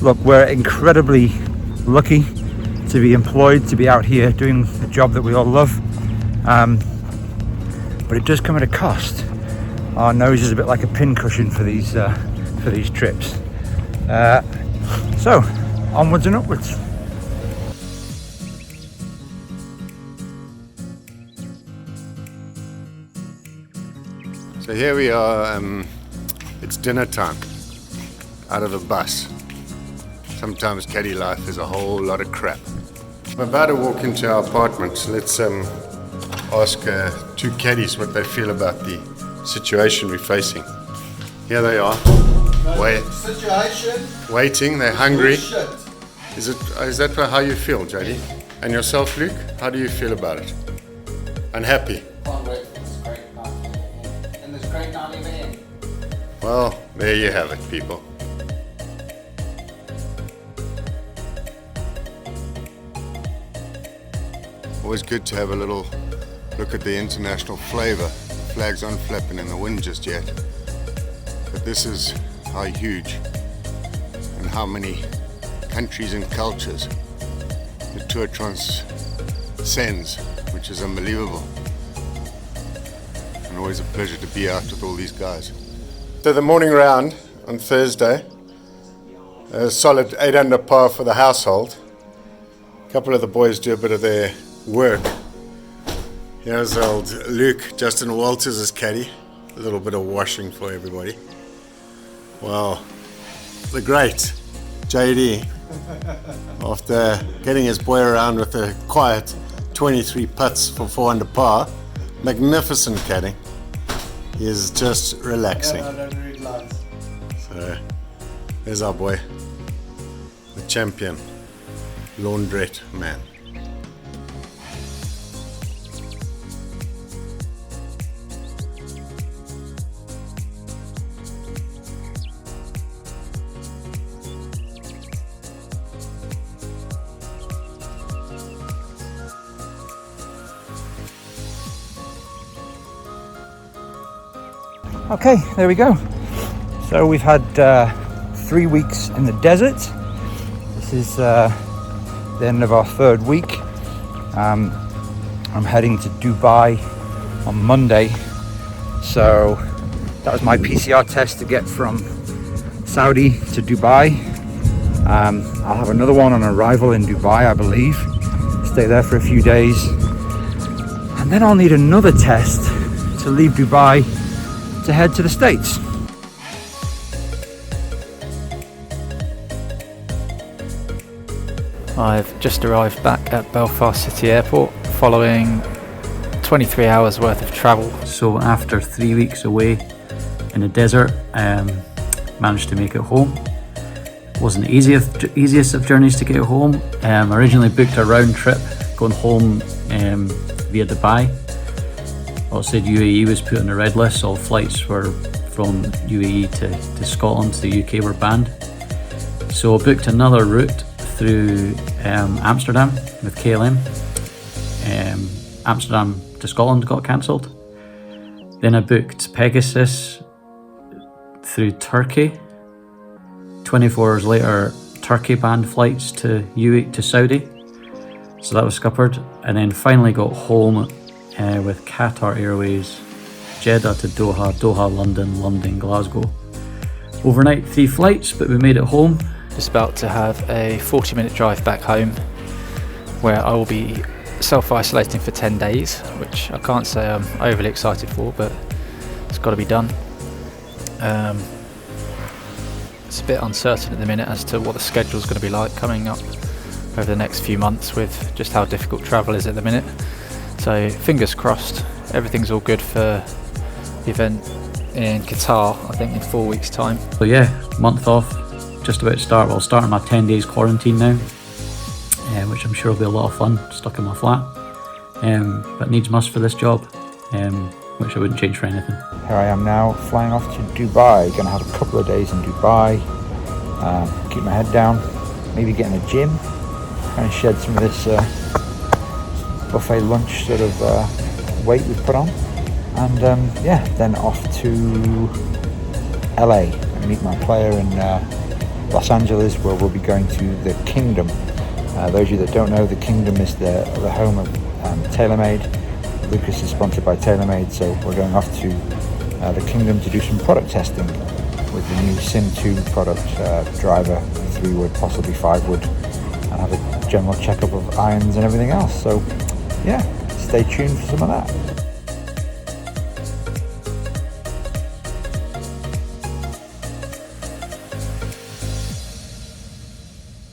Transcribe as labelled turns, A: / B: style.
A: Look, we're incredibly lucky to be employed, to be out here doing a job that we all love, but it does come at a cost. Our nose is a bit like a pincushion for these trips. So onwards and upwards.
B: So here we are, it's dinner time, out of a bus. Sometimes caddy life is a whole lot of crap. I'm about to walk into our apartment. Let's ask two caddies what they feel about the situation we're facing. Here they are, waiting, they're hungry. Is that how you feel, JD? And yourself, Luke? How do you feel about it? Unhappy?
C: Can't wait for this great night. And this great night even in.
B: Well, there you have it, people. Always good to have a little look at the international flavour. Flags aren't flapping in the wind just yet. But this is how huge and how many countries and cultures the tour transcends, which is unbelievable. And always a pleasure to be out with all these guys. So the morning round on Thursday, a solid 8 under par for the household. A couple of the boys do a bit of their work. Here's old Luke, Justin Walters' caddy. A little bit of washing for everybody. Well, the great JD, after getting his boy around with a quiet 23 putts for 4 under par, magnificent caddy. He is just relaxing. So, there's our boy, the champion, laundrette man.
A: Okay, there we go. So we've had 3 weeks in the desert. This is the end of our 3rd week. I'm heading to Dubai on Monday. So that was my PCR test to get from Saudi to Dubai. I'll have another one on arrival in Dubai, I believe. Stay there for a few days. And then I'll need another test to leave Dubai to head to the States.
D: I've just arrived back at Belfast City Airport following 23 hours worth of travel. So after 3 weeks away in the desert, managed to make it home. Wasn't the easiest of journeys to get home. Originally booked a round trip going home via Dubai. Also, UAE was put on the red list. All flights were from UAE to Scotland to the UK were banned. So I booked another route through Amsterdam with KLM. Amsterdam to Scotland got cancelled. Then I booked Pegasus through Turkey. 24 hours later, Turkey banned flights to UAE to Saudi. So that was scuppered. And then finally got home with Qatar Airways, Jeddah to Doha, Doha, London, London, Glasgow. Overnight 3 flights, but we made it home. Just about to have a 40-minute drive back home, where I will be self-isolating for 10 days, which I can't say I'm overly excited for, but it's got to be done. It's a bit uncertain at the minute as to what the schedule is going to be like coming up over the next few months with just how difficult travel is at the minute. So fingers crossed, everything's all good for the event in Qatar, I think in 4 weeks time. So yeah, month off, just about to start. Well, starting my 10 days quarantine now, which I'm sure will be a lot of fun, stuck in my flat. But needs must for this job, which I wouldn't change for anything.
A: Here I am now, flying off to Dubai. Gonna have a couple of days in Dubai. Keep my head down, maybe get in a gym, kind of shed some of this buffet lunch sort of weight we've put on, and yeah, then off to LA and meet my player and Los Angeles, where we'll be going to the Kingdom. Those of you that don't know, the Kingdom is the home of TaylorMade. Lucas is sponsored by TaylorMade, so we're going off to the Kingdom to do some product testing with the new Sin 2 product, driver, 3-wood, possibly 5-wood, and have a general checkup of irons and everything else. So yeah, stay tuned for some of that.